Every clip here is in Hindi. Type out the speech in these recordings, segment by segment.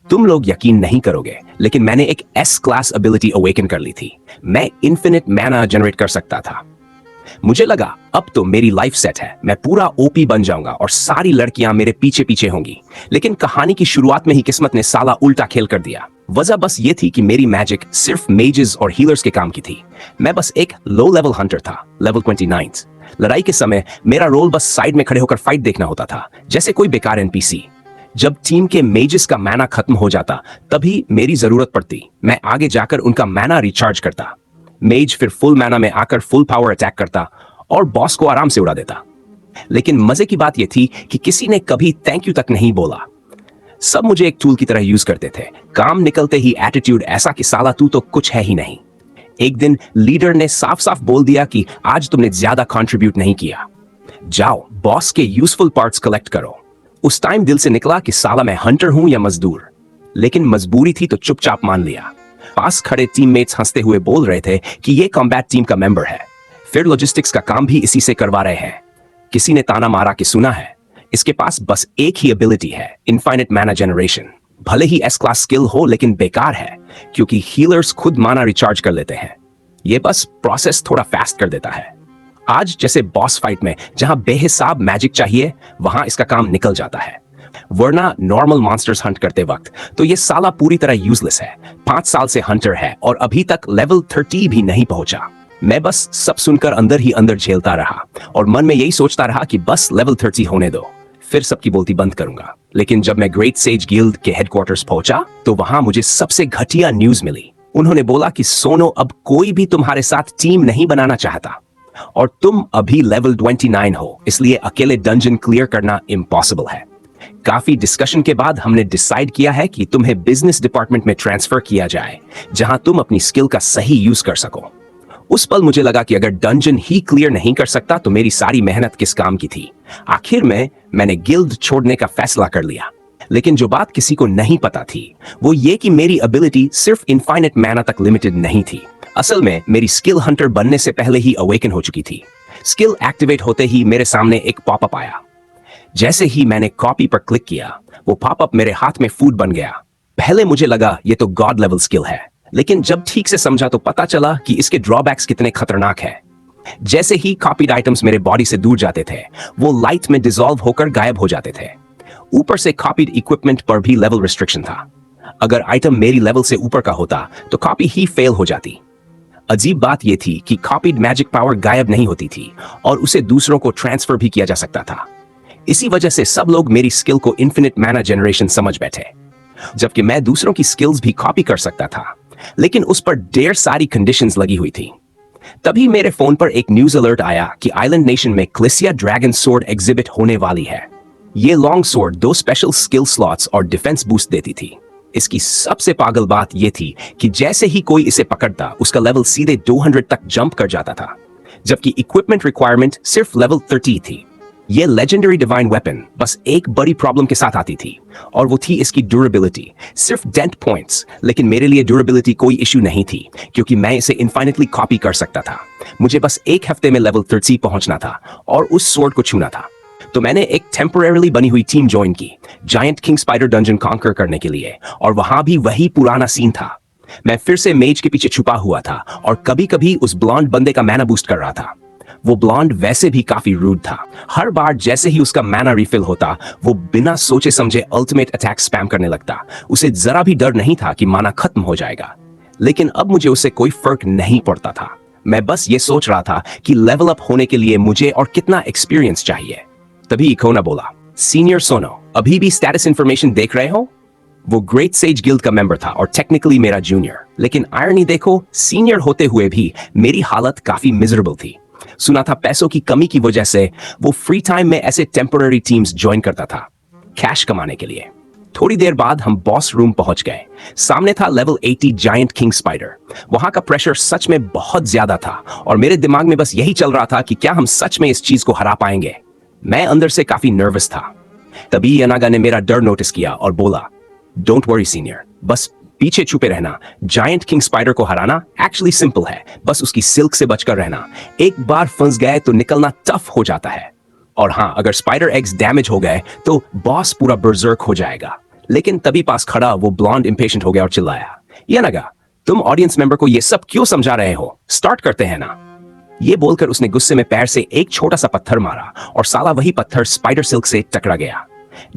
तुम लोग यकीन नहीं करोगे, लेकिन मैंने एक एस क्लास एबिलिटी अवेकन कर ली थी। मैं इन्फिनिट मैना जनरेट कर सकता था। मुझे लगा अब तो मेरी लाइफ सेट है, मैं पूरा ओपी बन जाऊंगा और सारी लड़कियां मेरे पीछे पीछे होंगी। लेकिन कहानी की शुरुआत में ही किस्मत ने साला उल्टा खेल कर दिया। वजह बस ये थी कि मेरी मैजिक सिर्फ मेजेस और हीलर्स के काम की थी। मैं बस एक लो लेवल हंटर था, लेवल 29। लड़ाई के समय मेरा रोल बस साइड में खड़े होकर फाइट देखना होता था, जैसे कोई बेकार एनपीसी। जब टीम के मेजेस का मैना खत्म हो जाता तभी मेरी जरूरत पड़ती। मैं आगे जाकर उनका मैना रिचार्ज करता। मेज फिर फुल मैना में आकर फुल पावर अटैक करता और बॉस को आराम से उड़ा देता। लेकिन मजे की बात यह थी कि किसी ने कभी थैंक यू तक नहीं बोला। सब मुझे एक टूल की तरह यूज करते थे। काम निकलते ही एटीट्यूड ऐसा कि साला तू तो कुछ है ही नहीं। एक दिन लीडर ने साफ साफ बोल दिया कि आज तुमने ज्यादा कंट्रीब्यूट नहीं किया, जाओ बॉस के यूजफुल पार्ट्स कलेक्ट करो। उस टाइम दिल से निकला कि साला मैं हंटर हूं या मजदूर, लेकिन मजबूरी थी तो चुपचाप मान लिया। पास खड़े टीममेट्स हंसते हुए बोल रहे थे कि ये कॉम्बैट टीम का मेंबर है, फिर लॉजिस्टिक्स का काम भी इसी से करवा रहे हैं। किसी ने ताना मारा कि सुना है इसके पास बस एक ही एबिलिटी है, इनफाइनाइट मैना जनरेशन। भले ही एस क्लास स्किल हो लेकिन बेकार है, क्योंकि हीलर्स खुद माना रिचार्ज कर लेते हैं। ये बस प्रोसेस थोड़ा फास्ट कर देता है। आज जैसे बॉस फाइट में जहां बेहिसाब मैजिक चाहिए, वहां इसका काम निकल जाता है। वरना नॉर्मल मॉन्स्टर्स हंट करते वक्त तो ये साला पूरी तरह यूजलेस है। 5 साल से हंटर है और अभी तक लेवल 30 भी नहीं पहुंचा। मैं बस सब सुनकर अंदर ही अंदर झेलता रहा और मन में यही सोचता रहा कि बस लेवल 30 होने दो, फिर सबकी बोलती बंद करूंगा। लेकिन जब मैं ग्रेट सेज गिल्ड के हेडक्वार्टर्स पहुंचा तो वहां मुझे सबसे घटिया न्यूज मिली। उन्होंने बोला कि सोनो, अब कोई भी तुम्हारे साथ टीम नहीं बनाना चाहता और तुम अभी लेवल 29 हो, इसलिए अकेले डंजन क्लियर करना इम्पॉसिबल है। काफी डिस्कशन के बाद हमने डिसाइड किया है कि तुम्हें बिजनेस डिपार्टमेंट में ट्रांसफर किया जाए, जहां तुम अपनी स्किल का सही यूज कर सको। उस पल मुझे लगा कि अगर डंजन ही क्लियर नहीं कर सकता तो मेरी सारी मेहनत किस काम की थी। आखिर में मैंने गिल्ड छोड़ने का फैसला कर लिया। लेकिन जो बात किसी को नहीं पता थी वो ये कि मेरी एबिलिटी सिर्फ इनफाइनाइट मैना तक लिमिटेड नहीं थी। असल में मेरी स्किल हंटर बनने से पहले ही अवेकन हो चुकी थी। स्किल एक्टिवेट होते ही मेरे सामने एक पॉपअप आया। जैसे ही मैंने कॉपी पर क्लिक किया, वो पॉपअप मेरे हाथ में फूड बन गया। पहले मुझे लगा ये तो गॉड लेवल स्किल है, लेकिन जब ठीक से समझा तो पता चला कि इसके ड्रॉबैक्स कितने खतरनाक हैं। जैसे ही कॉपीड आइटम्स मेरे बॉडी से दूर जाते थे, वो लाइट में डिसॉल्व होकर गायब हो जाते थे। ऊपर से कॉपीड इक्विपमेंट पर भी लेवल रिस्ट्रिक्शन था। अगर आइटम मेरी लेवल से ऊपर का होता तो कॉपी ही फेल हो जाती। अजीब बात यह थी कि कॉपीड मैजिक पावर गायब नहीं होती थी और उसे दूसरों को ट्रांसफर भी किया जा सकता था। इसी वजह से सब लोग मेरी स्किल को इन्फिनिट मैना जनरेशन समझ बैठे, जबकि मैं दूसरों की स्किल्स भी कॉपी कर सकता था, लेकिन उस पर ढेर सारी कंडीशंस लगी हुई थी। तभी मेरे फोन पर एक न्यूज अलर्ट आया कि आइलैंड नेशन में क्लिसिया ड्रैगन सोर्ड एग्जिबिट होने वाली है। ये long sword 2 special skill slots और डिफेंस बूस्ट देती थी। इसकी सबसे पागल बात यह थी कि जैसे ही कोई इसे पकड़ता उसका लेवल सीधे 200 तक जंप कर जाता था, जबकि इक्विपमेंट रिक्वायरमेंट सिर्फ लेवल 30 थी। ये लेजेंडरी डिवाइन वेपन बस एक बड़ी प्रॉब्लम के साथ आती थी और वो थी इसकी ड्यूरेबिलिटी। सिर्फ डेंट पॉइंट्स, लेकिन मेरे लिए ड्यूरेबिलिटी कोई इश्यू नहीं थी क्योंकि मैं इसे इनफाइनेटली कॉपी कर सकता था। मुझे बस 1 हफ्ते में लेवल 30 पहुंचना था और उस सोर्ड को छूना था। तो मैंने एक टेम्परेरीली बनी हुई टीम ज्वाइन की, giant king spider dungeon conquer करने के लिए, और वहां भी वही पुराना सीन था। मैं फिर से मेज के पीछे छुपा हुआ था और कभी कभी उस ब्लॉन्ड बंदे का मैना बूस्ट कर रहा था। वो ब्लॉन्ड वैसे भी काफी रूड था। हर बार जैसे ही उसका मैना रिफिल होता, वो बिना सोचे समझे अल्टीमेट अटैक स्पैम करने लगता। उसे जरा भी डर नहीं था कि माना खत्म हो जाएगा। लेकिन अब मुझे उससे कोई फर्क नहीं पड़ता था। मैं बस ये सोच रहा था कि लेवल अप होने के लिए मुझे और कितना एक्सपीरियंस चाहिए। तभी इकोना बोला, सीनियर सोनो, अभी भी स्टेटस इंफॉर्मेशन देख रहे हो? वो ग्रेट सेज गिल्ड का मेंबर था और टेक्निकली मेरा जूनियर, लेकिन आयरनी देखो, सीनियर होते हुए भी मेरी हालत काफी मिजरेबल थी। सुना था पैसों की कमी की वजह से वो फ्री टाइम में ऐसे टेम्पररी टीम्स ज्वाइन करता था, कैश कमाने के लिए। थोड़ी देर बाद हम बॉस रूम पहुंच गए। सामने था लेवल 80 जायंट किंग स्पाइडर। वहां का प्रेशर सच में बहुत ज्यादा था और मेरे दिमाग में बस यही चल रहा था कि क्या हम सच में इस चीज को हरा पाएंगे। मैं अंदर से काफी नर्वस था। तभी यनागा ने मेरा डर नोटिस किया और बोला, डोंट वरी सीनियर, बस पीछे छुपे रहना। जायंट किंग स्पाइडर को हराना एक्चुअली सिंपल है, बस उसकी सिल्क से बचकर रहना। एक बार फंस गए तो निकलना टफ हो जाता है। और हाँ, अगर स्पाइडर एग्स डैमेज हो गए तो बॉस पूरा बर्जर्क हो जाएगा। लेकिन तभी पास खड़ा वो ब्लॉन्ड इम्पेशेंट हो गया और चिल्लाया, ये नगा, तुम ऑडियंस मेंबर को ये सब क्यों समझा रहे हो? स्टार्ट करते हैं ना। ये बोलकर उसने गुस्से में पैर से एक छोटा सा पत्थर मारा और साला वही पत्थर स्पाइडर सिल्क से टकरा गया।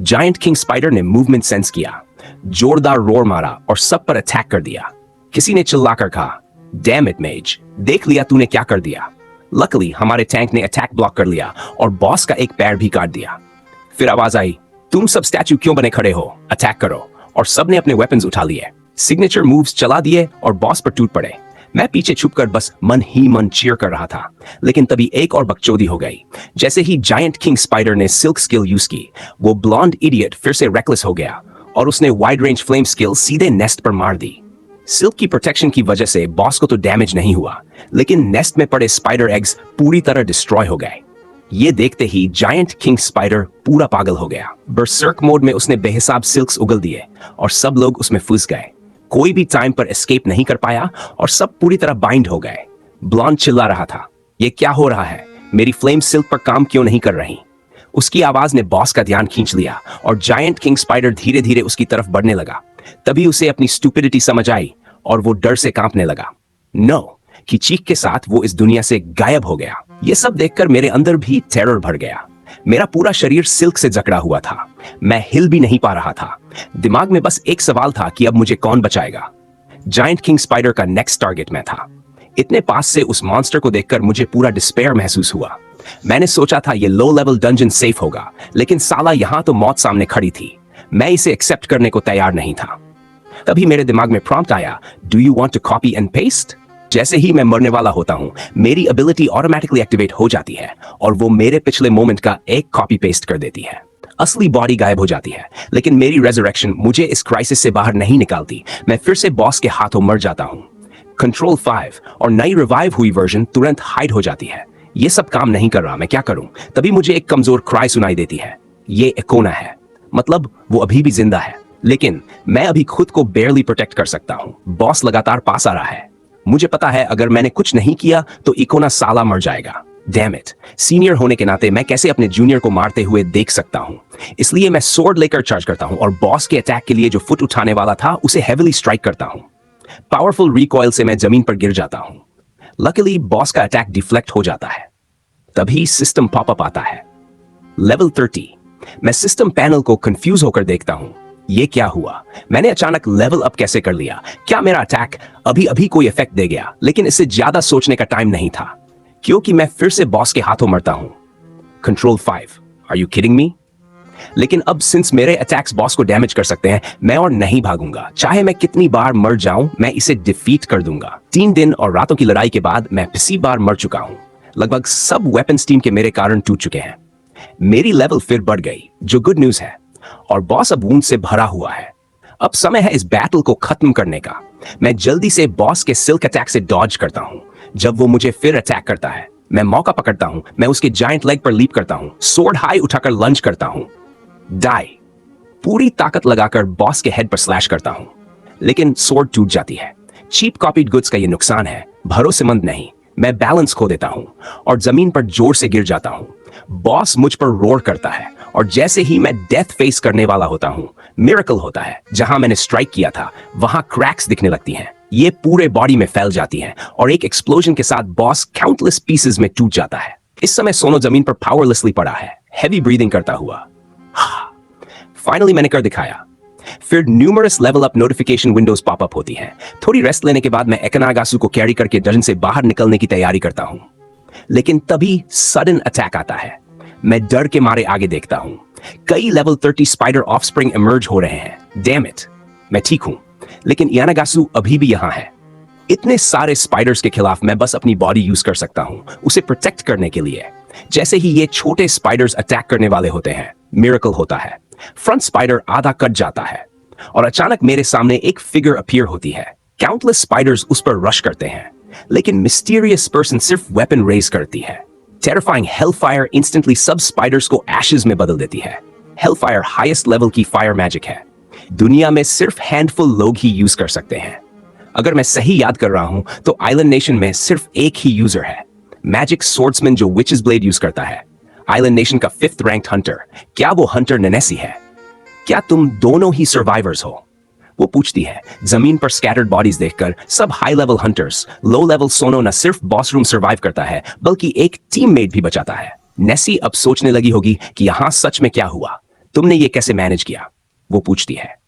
जायंट किंग स्पाइडर ने मूवमेंट सेंस किया, जोरदार रोर मारा और सब पर अटैक कर दिया। किसी ने चिल्लाकर कहा, डैम इट मेज, देख लिया तूने क्या कर दिया। लकीली हमारे टैंक ने अटैक ब्लॉक कर लिया और बॉस का एक पैर भी काट दिया। फिर आवाज आई, तुम सब स्टैचू क्यों बने खड़े हो, अटैक करो। और सबने अपने वेपन्स उठा लिए, सिग्नेचर मूव्स चला दिए और बॉस पर टूट पड़े। मैं पीछे छुपकर बस मन ही मन चीयर कर रहा था, लेकिन तभी एक और बकचोदी हो गई। जैसे ही जायंट किंग स्पाइडर ने सिल्क स्किल यूज की, वो ब्लॉन्ड इडियट फिर से रेकलेस हो गया और उसने वाइड रेंज फ्लेम स्किल सीधे नेस्ट पर मार दी। सिल्क की प्रोटेक्शन की वजह से बॉस को तो डैमेज नहीं हुआ, लेकिन नेस्ट में पड़े स्पाइडर एग्स पूरी तरह डिस्ट्रॉय हो गए। ये देखते ही जायंट किंग स्पाइडर पूरा पागल हो गया। बर्सर्क मोड में उसने बेहिसाब सिल्क्स उगल दिए और सब लोग उसमें फंस गए। कोई भी टाइम पर एस्केप नहीं कर पाया और सब पूरी तरह बाइंड हो गए। ब्लॉन्ड चिल्ला रहा था, ये क्या हो रहा है, मेरी फ्लेम सिल्क पर काम क्यों नहीं कर रही? उसकी आवाज ने बॉस का ध्यान खींच लिया और जायंट किंग स्पाइडर धीरे धीरे उसकी तरफ बढ़ने लगा। तभी उसे अपनी स्टूपिडिटी समझ आई और वो डर से कांपने लगा। नो की चीख के साथ वो इस दुनिया से गायब हो गया। ये सब देखकर मेरे अंदर भी टेरर भर गया। मेरा पूरा शरीर सिल्क से जकड़ा हुआ था, मैं हिल भी नहीं पा रहा था। दिमाग में बस एक सवाल था कि अब मुझे कौन बचाएगा। जायंट किंग स्पाइडर का नेक्स्ट टारगेट मैं था। इतने पास से उस मॉन्स्टर को देखकर मुझे पूरा डिस्पेयर महसूस हुआ। मैंने सोचा था ये लो लेवल डंजन सेफ होगा, लेकिन साला यहां तो मौत सामने खड़ी थी। मैं इसे एक्सेप्ट करने को तैयार नहीं था। तभी मेरे दिमाग में प्रॉम्प्ट आया, do you want to copy and paste? जैसे ही मैं मरने वाला होता हूं, मेरी एबिलिटी ऑटोमेटिकली एक्टिवेट हो जाती है और वो मेरे पिछले मोमेंट का एक कॉपी पेस्ट कर देती है। असली बॉडी गायब हो जाती है, लेकिन मेरी रेजरेक्शन मुझे इस क्राइसिस से बाहर नहीं निकालती। मैं फिर से बॉस के हाथों मर जाता हूं। कंट्रोल 5 और नई रिवाइव हुई वर्जन तुरंत हाइड हो जाती है। ये सब काम नहीं कर रहा, मैं क्या करूं? तभी मुझे एक कमजोर क्राई सुनाई देती है। ये एकोना है, मतलब वो अभी भी जिंदा है, लेकिन मैं अभी खुद को बेयरली प्रोटेक्ट कर सकता हूं। बॉस लगातार पास आ रहा है। मुझे पता है अगर मैंने कुछ नहीं किया तो इकोना साला मर जाएगा। डैम इट, सीनियर होने के नाते मैं कैसे अपने जूनियर को मारते हुए देख सकता हूं। इसलिए मैं सोर्ड लेकर चार्ज करता हूं और बॉस के अटैक के लिए जो फुट उठाने वाला था उसे हेविली स्ट्राइक करता हूं। पावरफुल रिकॉइल से मैं जमीन पर गिर जाता हूं। लकीली बॉस का अटैक डिफ्लेक्ट हो जाता है। तभी सिस्टम पॉपअप आता है, लेवल 30। मैं सिस्टम पैनल को कंफ्यूज होकर देखता हूं। ये क्या हुआ? मैंने अचानक लेवल अप कैसे कर लिया? क्या मेरा अटैक अभी अभी कोई इफेक्ट दे गया? लेकिन इससे ज्यादा सोचने का टाइम नहीं था, क्योंकि मैं फिर से बॉस के हाथों मरता हूं। Control 5, are you kidding me? लेकिन अब सिंस मेरे अटैक्स बॉस को डैमेज कर सकते हैं, मैं और नहीं भागूंगा। चाहे मैं कितनी बार मर जाऊं, मैं इसे डिफीट कर दूंगा। 3 दिन और रातों की लड़ाई के बाद मैं पिछली बार मर चुका हूं। लगभग सब वेपन्स टीम के मेरे कारण टूट चुके हैं। मेरी लेवल फिर बढ़ गई, जो गुड न्यूज है, और बॉस अब वूंड से भरा हुआ है। अब समय है इस बैटल को खत्म करने का। मैं जल्दी से बॉस के सिल्क अटैक से डॉज करता हूं। जब वो मुझे फिर अटैक करता है, मैं मौका पकड़ता हूं। मैं उसके जायंट लेग पर लीप करता हूं, सोर्ड हाई उठाकर लंच करता हूं। डाई, पूरी ताकत लगाकर बॉस के हेड पर स्लैश करता हूं, लेकिन सोर्ड टूट जाती है। चीप कॉपीड गुड्स का ये नुकसान है, भरोसेमंद नहीं। मैं बैलेंस खो देता हूं और जमीन पर जोर से गिर जाता हूं। बॉस मुझ पर रोर करता है और जैसे ही मैं डेथ फेस करने वाला होता हूं, मिरेकल होता है। जहां मैंने स्ट्राइक किया था वहां क्रैक्स दिखने लगती हैं। ये पूरे बॉडी में फैल जाती हैं और एक एक्सप्लोजन के साथ बॉस काउंटलेस पीसेस में टूट जाता है। इस समय सोनो जमीन पर पावरलेसली पड़ा है, हेवी ब्रीदिंग करता हुआ। फाइनली मैंने कर दिखाया। फिर numerous level up notification Windows popup होती हैं। थोड़ी रेस्ट लेने के बाद मैं एकानागासु को कैरी करके डंजन से बाहर निकलने की तैयारी करता हूं, लेकिन तभी सडन अटैक आता है। मैं डर के मारे आगे देखता हूं। कई लेवल 30 स्पाइडर ऑफस्प्रिंग इमर्ज हो रहे हैं। डैम इट, मैं ठीक हूं, लेकिन यानागासु अभी भी यहां है। इतने सारे स्पाइडर्स के खिलाफ मैं बस अपनी बॉडी यूज कर सकता हूं, उसे प्रोटेक्ट करने के लिए। जैसे ही ये छोटे स्पाइडर्स अटैक करने वाले होते हैं, मिरेकल होता है। फ्रंट स्पाइडर आधा कट जाता है और अचानक मेरे सामने एक फिगर अपीयर होती है। काउंटलेस स्पाइडर्स उस पर रश करते हैं, लेकिन मिस्टीरियस पर्सन सिर्फ वेपन रेज करती है। टेरिफाइंग हेलफायर इंस्टेंटली सब स्पाइडर्स को एशेस में बदल देती है। हेलफायर हाईएस्ट लेवल की फायर मैजिक है। दुनिया में सिर्फ हैंडफुल लोग ही यूज कर सकते हैं। अगर मैं सही याद कर रहा हूं तो आइलैंड नेशन में सिर्फ एक ही यूजर है, मैजिक स्वॉर्ड्समैन, जो विचेस ब्लेड यूज करता है। आइलैंड नेशन का 5th रैंक्ड हंटर। क्या वो हंटर नेनेसी है? क्या तुम दोनों ही सर्वाइवर्स हो? वो पूछती है। जमीन पर स्कैटर्ड बॉडीज देखकर सब high level hunters, low level सोनो न सिर्फ बॉस रूम सर्वाइव करता है बल्कि एक टीममेट भी बचाता है। नेसी अब सोचने लगी होगी कि यहां सच में क्या हुआ, तुमने ये कैसे मैनेज किया? वो पूछती है।